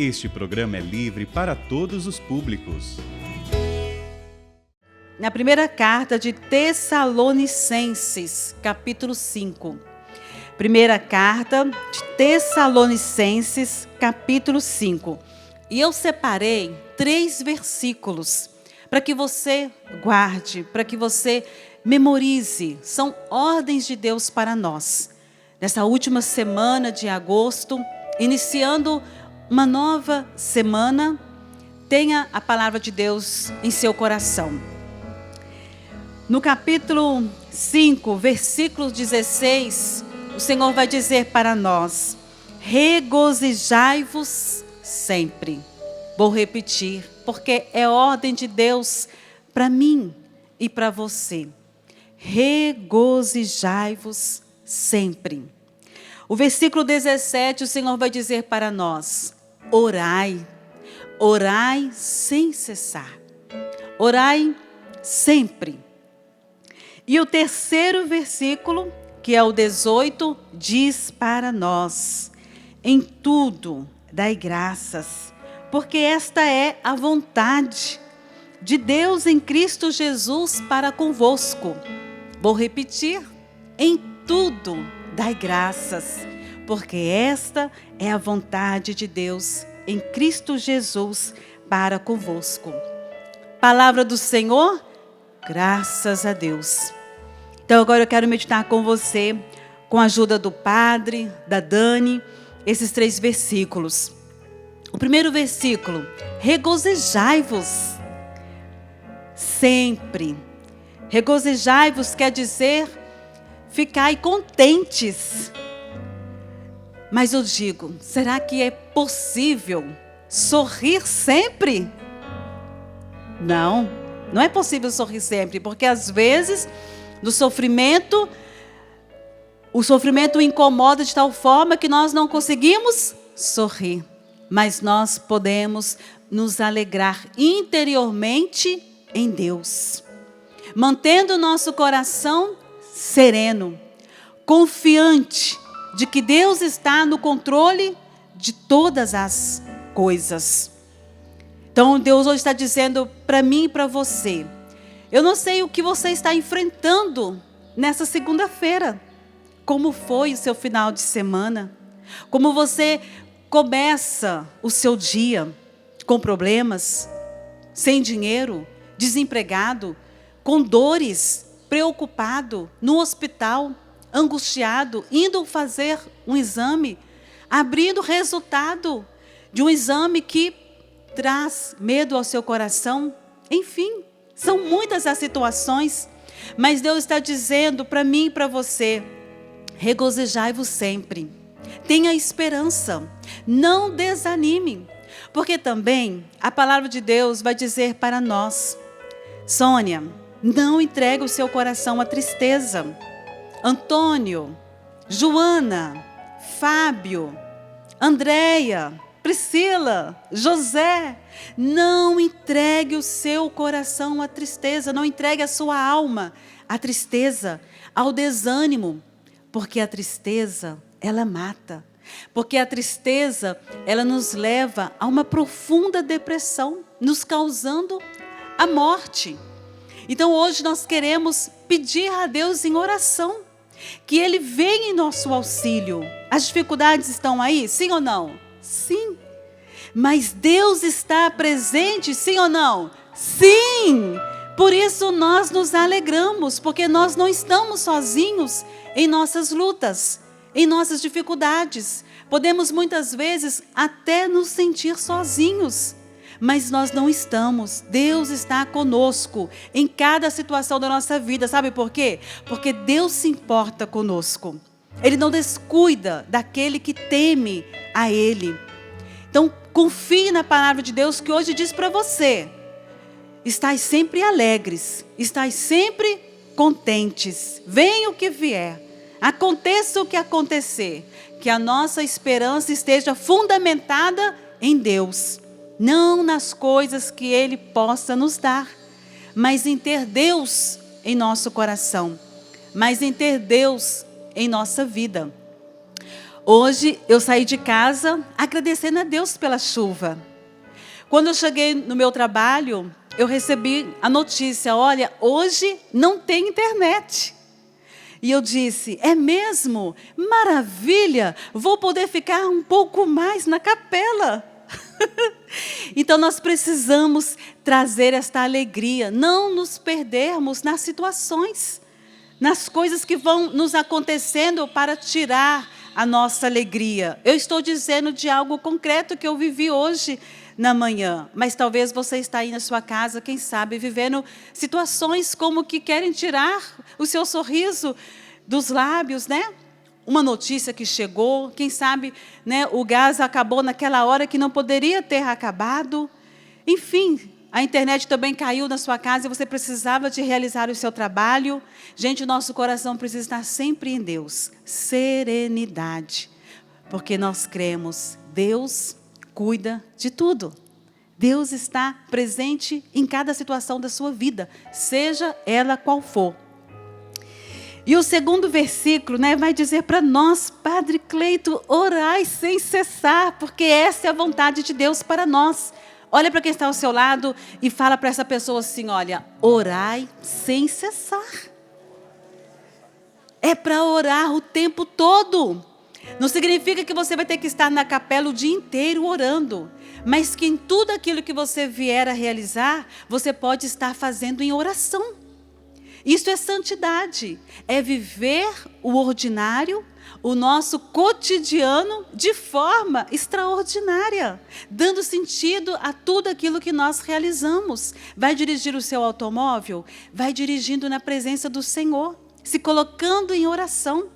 Este programa é livre para todos os públicos. Na primeira carta de Tessalonicenses, capítulo 5. Primeira carta de Tessalonicenses, capítulo 5. E eu separei 3 versículos para que você guarde, para que você memorize. São ordens de Deus para nós. Nessa última semana de agosto, iniciando uma nova semana, tenha a palavra de Deus em seu coração. No capítulo 5, versículo 16, o Senhor vai dizer para nós: regozijai-vos sempre. Vou repetir, porque é ordem de Deus para mim e para você. Regozijai-vos sempre. O versículo 17, o Senhor vai dizer para nós: orai, orai sem cessar. Orai sempre. E o terceiro versículo, que é o 18, diz para nós: em tudo dai graças, porque esta é a vontade de Deus em Cristo Jesus para convosco. Vou repetir: em tudo dai graças, porque esta é a vontade de Deus em Cristo Jesus para convosco. Palavra do Senhor, graças a Deus. Então agora eu quero meditar com você, com a ajuda do Padre, da Dani, esses 3 versículos. O primeiro versículo: regozijai-vos sempre. Regozijai-vos quer dizer ficai contentes. Mas eu digo, será que é possível sorrir sempre? Não, não é possível sorrir sempre, porque às vezes no sofrimento, o sofrimento incomoda de tal forma que nós não conseguimos sorrir. Mas nós podemos nos alegrar interiormente em Deus, mantendo o nosso coração sereno, confiante de que Deus está no controle de todas as coisas. Então Deus hoje está dizendo para mim e para você: eu não sei o que você está enfrentando nessa segunda-feira. Como foi o seu final de semana? Como você começa o seu dia? Com problemas? Sem dinheiro? Desempregado? Com dores? Preocupado? No hospital? Angustiado? Indo fazer um exame? Abrindo o resultado de um exame que traz medo ao seu coração? Enfim, são muitas as situações, mas Deus está dizendo para mim e para você: regozijai-vos sempre. Tenha esperança, não desanime, porque também a palavra de Deus vai dizer para nós: Sônia, não entregue o seu coração à tristeza. Antônio, Joana, Fábio, Andréia, Priscila, José, não entregue o seu coração à tristeza, não entregue a sua alma à tristeza, ao desânimo, porque a tristeza, ela mata, porque a tristeza, ela nos leva a uma profunda depressão, nos causando a morte. Então hoje nós queremos pedir a Deus em oração, que Ele venha em nosso auxílio. As dificuldades estão aí, sim ou não? Sim. Mas Deus está presente, sim ou não? Sim. Por isso nós nos alegramos, porque nós não estamos sozinhos em nossas lutas, em nossas dificuldades. Podemos muitas vezes até nos sentir sozinhos, mas nós não estamos. Deus está conosco em cada situação da nossa vida. Sabe por quê? Porque Deus se importa conosco. Ele não descuida daquele que teme a Ele. Então, confie na palavra de Deus que hoje diz para você: estais sempre alegres, estais sempre contentes. Venha o que vier, aconteça o que acontecer, que a nossa esperança esteja fundamentada em Deus. Não nas coisas que Ele possa nos dar, mas em ter Deus em nosso coração, mas em ter Deus em nossa vida. Hoje eu saí de casa agradecendo a Deus pela chuva. Quando eu cheguei no meu trabalho, eu recebi a notícia: olha, hoje não tem internet. E eu disse: é mesmo? Maravilha! Vou poder ficar um pouco mais na capela. Então nós precisamos trazer esta alegria, não nos perdermos nas situações, nas coisas que vão nos acontecendo para tirar a nossa alegria. Eu estou dizendo de algo concreto que eu vivi hoje na manhã, mas talvez você está aí na sua casa, quem sabe, vivendo situações como que querem tirar o seu sorriso dos lábios, né? Uma notícia que chegou, quem sabe, né, o gás acabou naquela hora que não poderia ter acabado. Enfim, a internet também caiu na sua casa e você precisava de realizar o seu trabalho. Gente, o nosso coração precisa estar sempre em Deus. Serenidade. Porque nós cremos, Deus cuida de tudo. Deus está presente em cada situação da sua vida, seja ela qual for. E o segundo versículo, né, vai dizer para nós: Padre Cleito, orai sem cessar, porque essa é a vontade de Deus para nós. Olha para quem está ao seu lado e fala para essa pessoa assim: olha, orai sem cessar. É para orar o tempo todo. Não significa que você vai ter que estar na capela o dia inteiro orando, mas que em tudo aquilo que você vier a realizar, você pode estar fazendo em oração. Isso é santidade, é viver o ordinário, o nosso cotidiano de forma extraordinária, dando sentido a tudo aquilo que nós realizamos. Vai dirigir o seu automóvel? Vai dirigindo na presença do Senhor, se colocando em oração.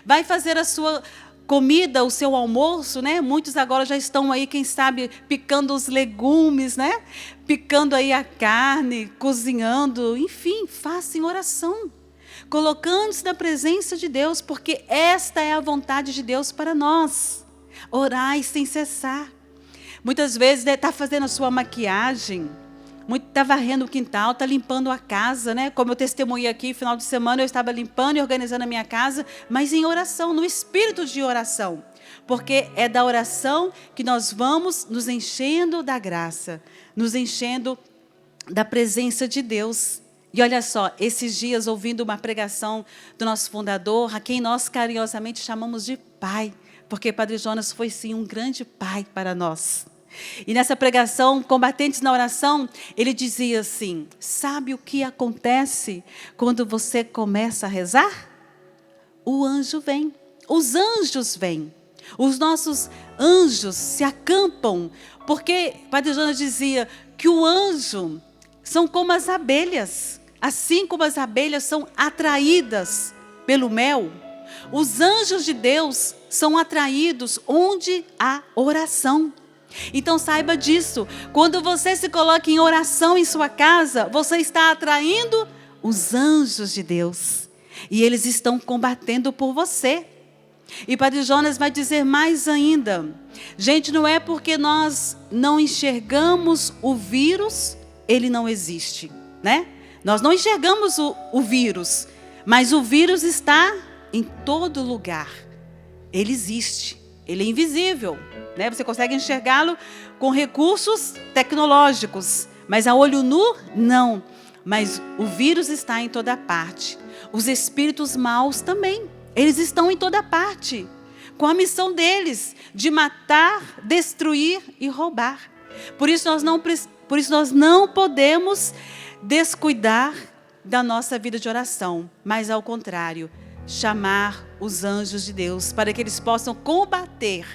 Vai fazer a sua comida, o seu almoço, né? Muitos agora já estão aí, quem sabe, picando os legumes, né? Picando aí a carne, cozinhando, enfim, faça em oração, colocando-se na presença de Deus, porque esta é a vontade de Deus para nós. Orai sem cessar. Muitas vezes está fazendo a sua maquiagem, está varrendo o quintal, está limpando a casa, né? Como eu testemunhei aqui, final de semana eu estava limpando e organizando a minha casa, mas em oração, no espírito de oração. Porque é da oração que nós vamos nos enchendo da graça, nos enchendo da presença de Deus. E olha só, esses dias ouvindo uma pregação do nosso fundador, a quem nós carinhosamente chamamos de pai, porque Padre Jonas foi sim um grande pai para nós. E nessa pregação, Combatentes na Oração, ele dizia assim: sabe o que acontece quando você começa a rezar? O anjo vem, os anjos vêm, os nossos anjos se acampam, porque Padre Jonas dizia que o anjo são como as abelhas, assim como as abelhas são atraídas pelo mel, os anjos de Deus são atraídos onde há oração. Então saiba disso, quando você se coloca em oração em sua casa, você está atraindo os anjos de Deus, e eles estão combatendo por você. E Padre Jonas vai dizer mais ainda: gente, não é porque nós não enxergamos o vírus, ele não existe, né? Nós não enxergamos o vírus, mas o vírus está em todo lugar, ele existe, ele é invisível, né? Você consegue enxergá-lo com recursos tecnológicos, mas a olho nu, não. Mas o vírus está em toda parte. Os espíritos maus também, eles estão em toda parte, com a missão deles de matar, destruir e roubar. Por isso nós não podemos descuidar da nossa vida de oração, mas ao contrário, chamar os anjos de Deus para que eles possam combater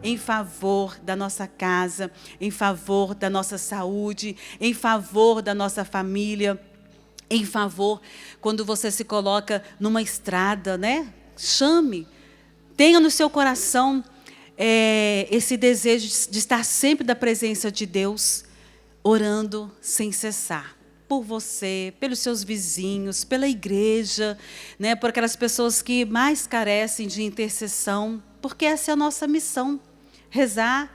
em favor da nossa casa, em favor da nossa saúde, em favor da nossa família, em favor quando você se coloca numa estrada, né? Chame, tenha no seu coração esse desejo de estar sempre da presença de Deus, orando sem cessar. Por você, pelos seus vizinhos, pela igreja, né? Por aquelas pessoas que mais carecem de intercessão, porque essa é a nossa missão. Rezar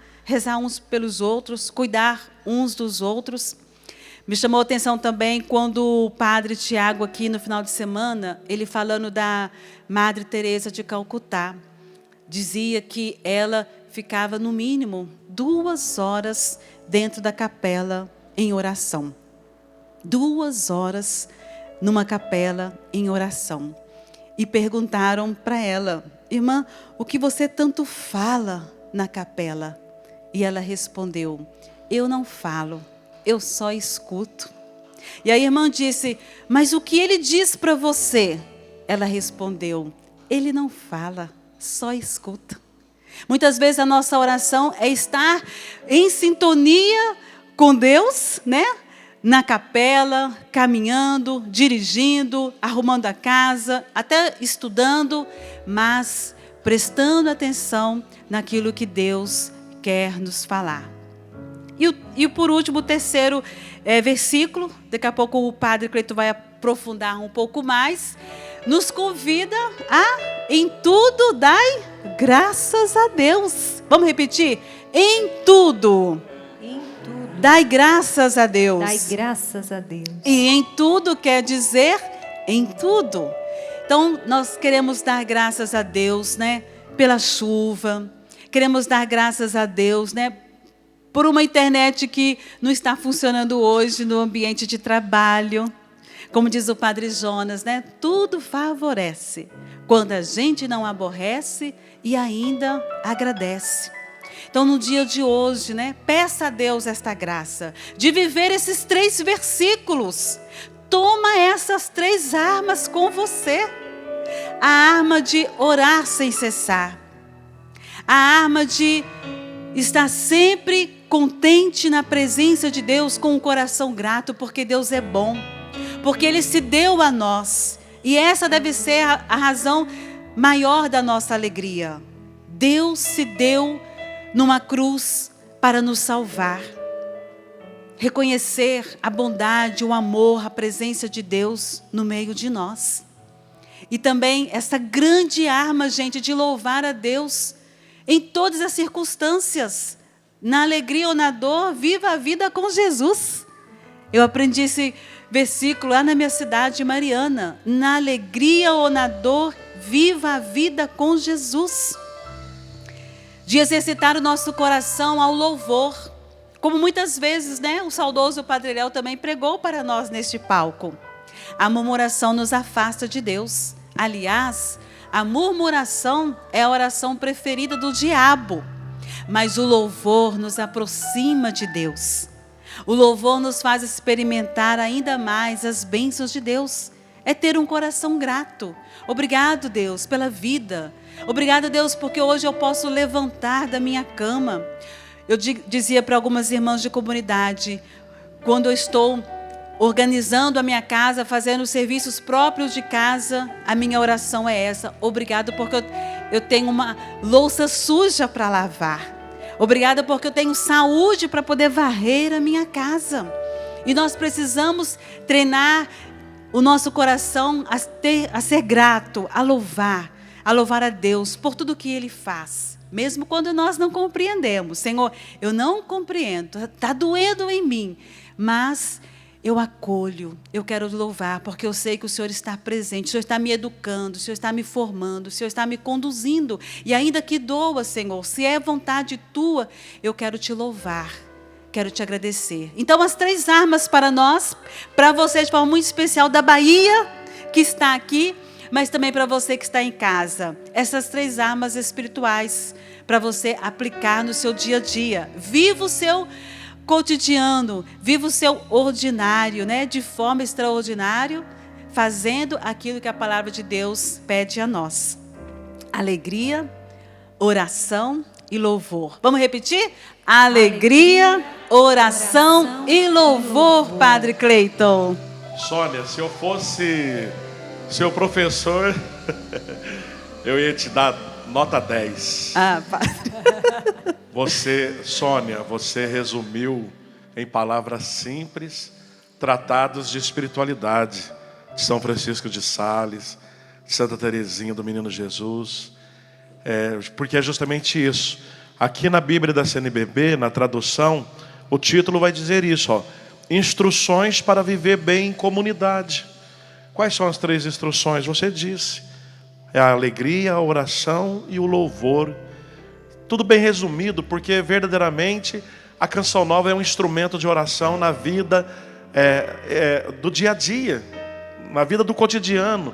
uns pelos outros, cuidar uns dos outros. Me chamou a atenção também quando o Padre Tiago, aqui no final de semana, ele falando da Madre Teresa de Calcutá. dizia que ela ficava no mínimo 2 horas dentro da capela em oração. 2 horas numa capela em oração. E perguntaram para ela: irmã, o que você tanto fala na capela? E ela respondeu: eu não falo, eu só escuto. E a irmã disse: mas o que ele diz para você? Ela respondeu: ele não fala, só escuta. Muitas vezes a nossa oração é estar em sintonia com Deus, né? Na capela, caminhando, dirigindo, arrumando a casa, até estudando, mas prestando atenção naquilo que Deus quer nos falar. E por último, o terceiro versículo, daqui a pouco o Padre Cleiton vai aprofundar um pouco mais, nos convida a, em tudo, dai graças a Deus. Vamos repetir? Em tudo. Dai graças a Deus. Dai graças a Deus. E em tudo quer dizer em tudo. Então, nós queremos dar graças a Deus, né? Pela chuva. Queremos dar graças a Deus, né? Por uma internet que não está funcionando hoje no ambiente de trabalho. Como diz o Padre Jonas, né? Tudo favorece quando a gente não aborrece e ainda agradece. Então, no dia de hoje, né, peça a Deus esta graça de viver esses 3 versículos. Toma essas 3 armas com você. A arma de orar sem cessar. A arma de estar sempre contente na presença de Deus com um coração grato, porque Deus é bom. Porque Ele se deu a nós. E essa deve ser a razão maior da nossa alegria. Deus se deu numa cruz para nos salvar. Reconhecer a bondade, o amor, a presença de Deus no meio de nós. E também essa grande arma, gente, de louvar a Deus em todas as circunstâncias. Na alegria ou na dor, viva a vida com Jesus. Eu aprendi esse versículo lá na minha cidade, Mariana. Na alegria ou na dor, viva a vida com Jesus. De exercitar o nosso coração ao louvor, como muitas vezes, né, o saudoso Padre Léo também pregou para nós neste palco. A murmuração nos afasta de Deus. Aliás, a murmuração é a oração preferida do diabo, mas o louvor nos aproxima de Deus. O louvor nos faz experimentar ainda mais as bênçãos de Deus. É ter um coração grato. Obrigado, Deus, pela vida. Obrigado, Deus, porque hoje eu posso levantar da minha cama. Eu dizia para algumas irmãs de comunidade, quando eu estou organizando a minha casa, fazendo os serviços próprios de casa, a minha oração é essa: obrigado porque eu tenho uma louça suja para lavar. Obrigado porque eu tenho saúde para poder varrer a minha casa. E nós precisamos treinar o nosso coração a ser grato, a louvar a Deus por tudo que Ele faz. Mesmo quando nós não compreendemos. Senhor, eu não compreendo, está doendo em mim, mas eu acolho, eu quero louvar, porque eu sei que o Senhor está presente, o Senhor está me educando, o Senhor está me formando, o Senhor está me conduzindo. E ainda que doa, Senhor, se é vontade Tua, eu quero Te louvar. Quero te agradecer. Então, as 3 armas para nós, para você de forma muito especial da Bahia, que está aqui, mas também para você que está em casa. Essas 3 armas espirituais para você aplicar no seu dia a dia. Viva o seu cotidiano, viva o seu ordinário, né? De forma extraordinária, fazendo aquilo que a palavra de Deus pede a nós. Alegria, oração e louvor. Vamos repetir? Alegria, oração e louvor, Padre Cleiton. Sônia, se eu fosse seu professor, eu ia te dar nota 10. Padre. Sônia, você resumiu em palavras simples tratados de espiritualidade de São Francisco de Sales, de Santa Teresinha do Menino Jesus, porque é justamente isso. Aqui na Bíblia da CNBB, na tradução, o título vai dizer isso, ó: instruções para viver bem em comunidade. Quais são as 3 instruções? Você disse. É a alegria, a oração e o louvor. Tudo bem resumido, porque verdadeiramente a Canção Nova é um instrumento de oração na vida do dia a dia, na vida do cotidiano.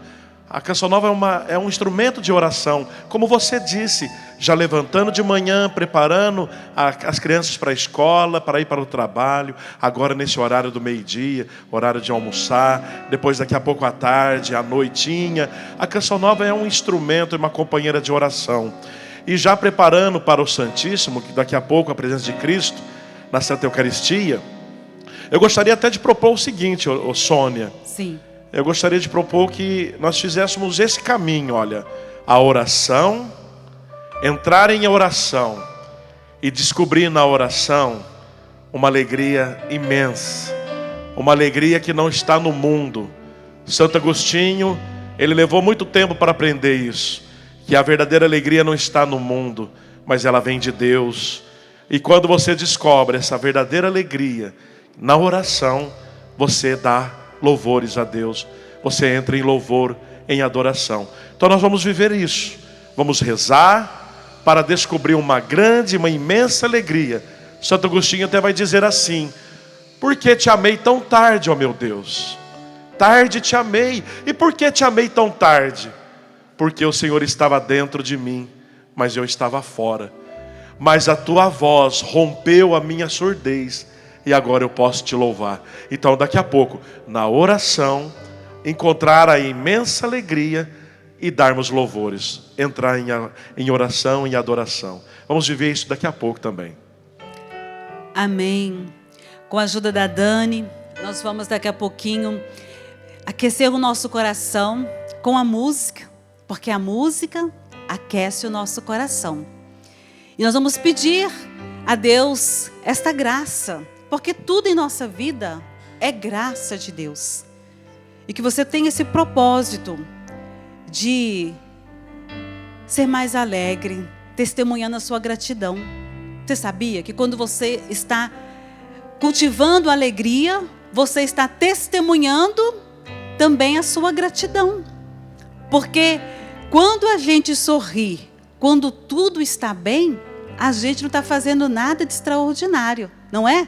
A Canção Nova é um instrumento de oração, como você disse, já levantando de manhã, preparando as crianças para a escola, para ir para o trabalho, agora nesse horário do meio-dia, horário de almoçar, depois daqui a pouco à tarde, à noitinha. A Canção Nova é um instrumento e uma companheira de oração. E já preparando para o Santíssimo, que daqui a pouco a presença de Cristo, na Santa Eucaristia, eu gostaria até de propor o seguinte, Sônia. Sim. Eu gostaria de propor que nós fizéssemos esse caminho, olha, a oração, entrar em oração e descobrir na oração uma alegria imensa, uma alegria que não está no mundo. Santo Agostinho, ele levou muito tempo para aprender isso, que a verdadeira alegria não está no mundo, mas ela vem de Deus. E quando você descobre essa verdadeira alegria na oração, você dá louvores a Deus, você entra em louvor, em adoração. Então nós vamos viver isso, vamos rezar para descobrir uma grande, uma imensa alegria. Santo Agostinho até vai dizer assim: por que te amei tão tarde, ó meu Deus? Tarde te amei. E por que te amei tão tarde? Porque o Senhor estava dentro de mim, mas eu estava fora. Mas a tua voz rompeu a minha surdez, e agora eu posso te louvar. Então daqui a pouco, na oração, encontrar a imensa alegria e darmos louvores. Entrar em oração e adoração. Vamos viver isso daqui a pouco também. Amém. Com a ajuda da Dani, nós vamos daqui a pouquinho aquecer o nosso coração com a música, porque a música aquece o nosso coração. E nós vamos pedir a Deus esta graça, porque tudo em nossa vida é graça de Deus. E que você tenha esse propósito de ser mais alegre, testemunhando a sua gratidão. Você sabia que quando você está cultivando alegria, você está testemunhando também a sua gratidão? Porque quando a gente sorri, quando tudo está bem, a gente não está fazendo nada de extraordinário, não é?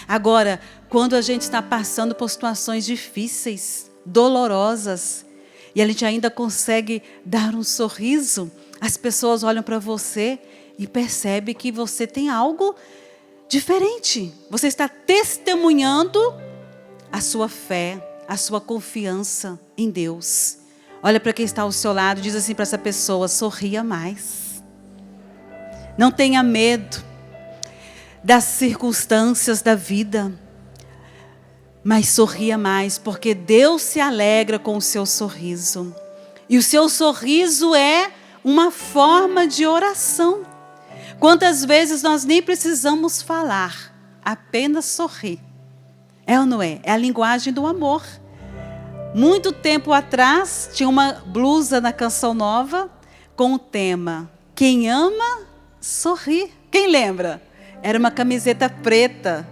Agora, quando a gente está passando por situações difíceis, dolorosas, e a gente ainda consegue dar um sorriso, as pessoas olham para você e percebem que você tem algo diferente. Você está testemunhando a sua fé, a sua confiança em Deus. Olha para quem está ao seu lado, diz assim para essa pessoa: sorria mais. Não tenha medo das circunstâncias da vida, mas sorria mais, porque Deus se alegra com o seu sorriso. E o seu sorriso é uma forma de oração. Quantas vezes nós nem precisamos falar, apenas sorrir. É ou não é? É a linguagem do amor. Muito tempo atrás, tinha uma blusa na Canção Nova com o tema: quem ama, sorri. Quem lembra? Era uma camiseta preta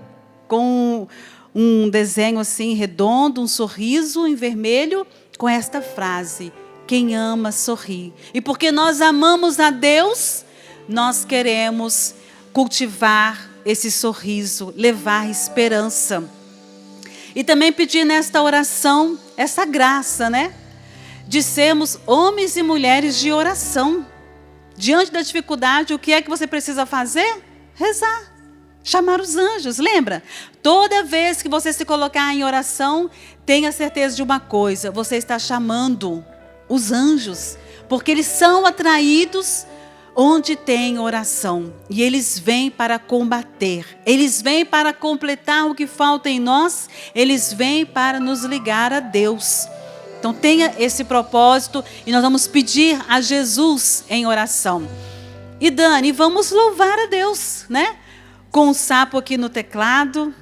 com um desenho assim redondo, um sorriso em vermelho, com esta frase: quem ama, sorri. E porque nós amamos a Deus, nós queremos cultivar esse sorriso, levar esperança. E também pedir nesta oração essa graça, né? De sermos homens e mulheres de oração. Diante da dificuldade, o que é que você precisa fazer? Rezar. Chamar os anjos, lembra? Toda vez que você se colocar em oração, tenha certeza de uma coisa: você está chamando os anjos, porque eles são atraídos onde tem oração. E eles vêm para combater, eles vêm para completar o que falta em nós, eles vêm para nos ligar a Deus. Então tenha esse propósito e nós vamos pedir a Jesus em oração. E Dani, vamos louvar a Deus, né? Com o sapo aqui no teclado.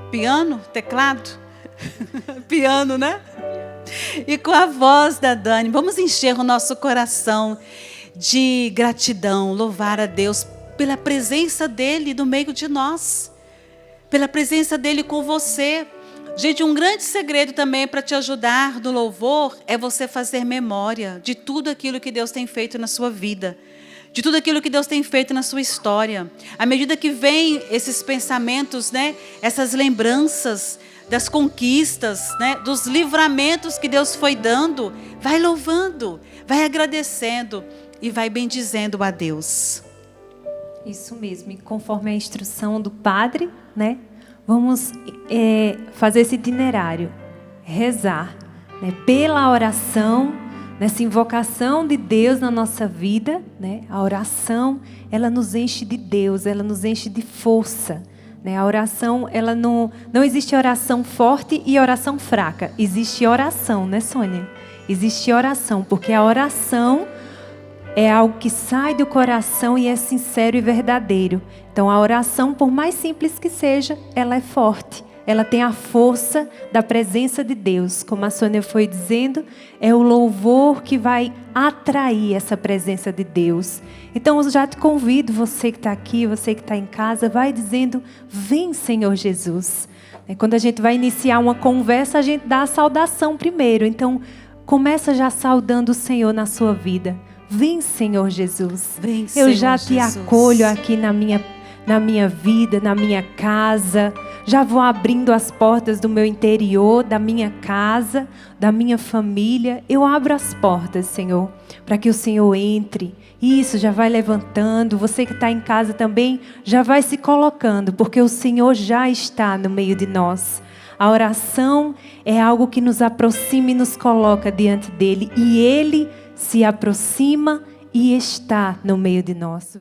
Piano? Teclado? Piano, né? E com a voz da Dani, vamos encher o nosso coração de gratidão, louvar a Deus pela presença dEle no meio de nós, pela presença dEle com você. Gente, um grande segredo também para te ajudar no louvor é você fazer memória de tudo aquilo que Deus tem feito na sua vida, de tudo aquilo que Deus tem feito na sua história. À medida que vem esses pensamentos, né, essas lembranças das conquistas, né, dos livramentos que Deus foi dando, vai louvando, vai agradecendo e vai bendizendo a Deus. Isso mesmo, e conforme a instrução do padre, né, vamos fazer esse itinerário, rezar, né, pela oração, nessa invocação de Deus na nossa vida, né, a oração, ela nos enche de Deus, ela nos enche de força, né, a oração, ela não existe oração forte e oração fraca, existe oração, né, Sônia? Existe oração, porque a oração é algo que sai do coração e é sincero e verdadeiro. Então, a oração, por mais simples que seja, ela é forte. Ela tem a força da presença de Deus. Como a Sônia foi dizendo, é o louvor que vai atrair essa presença de Deus. Então, eu já te convido, você que está aqui, você que está em casa, vai dizendo, vem, Senhor Jesus. Quando a gente vai iniciar uma conversa, a gente dá a saudação primeiro. Então, começa já saudando o Senhor na sua vida. Vem, Senhor Jesus. Vem, Senhor eu já te Jesus. acolho aqui na minha vida, na minha casa. Já vou abrindo as portas do meu interior, da minha casa, da minha família. Eu abro as portas, Senhor, para que o Senhor entre. Isso, já vai levantando. Você que está em casa também, já vai se colocando, porque o Senhor já está no meio de nós. A oração é algo que nos aproxima e nos coloca diante dele. E Ele se aproxima e está no meio de nós.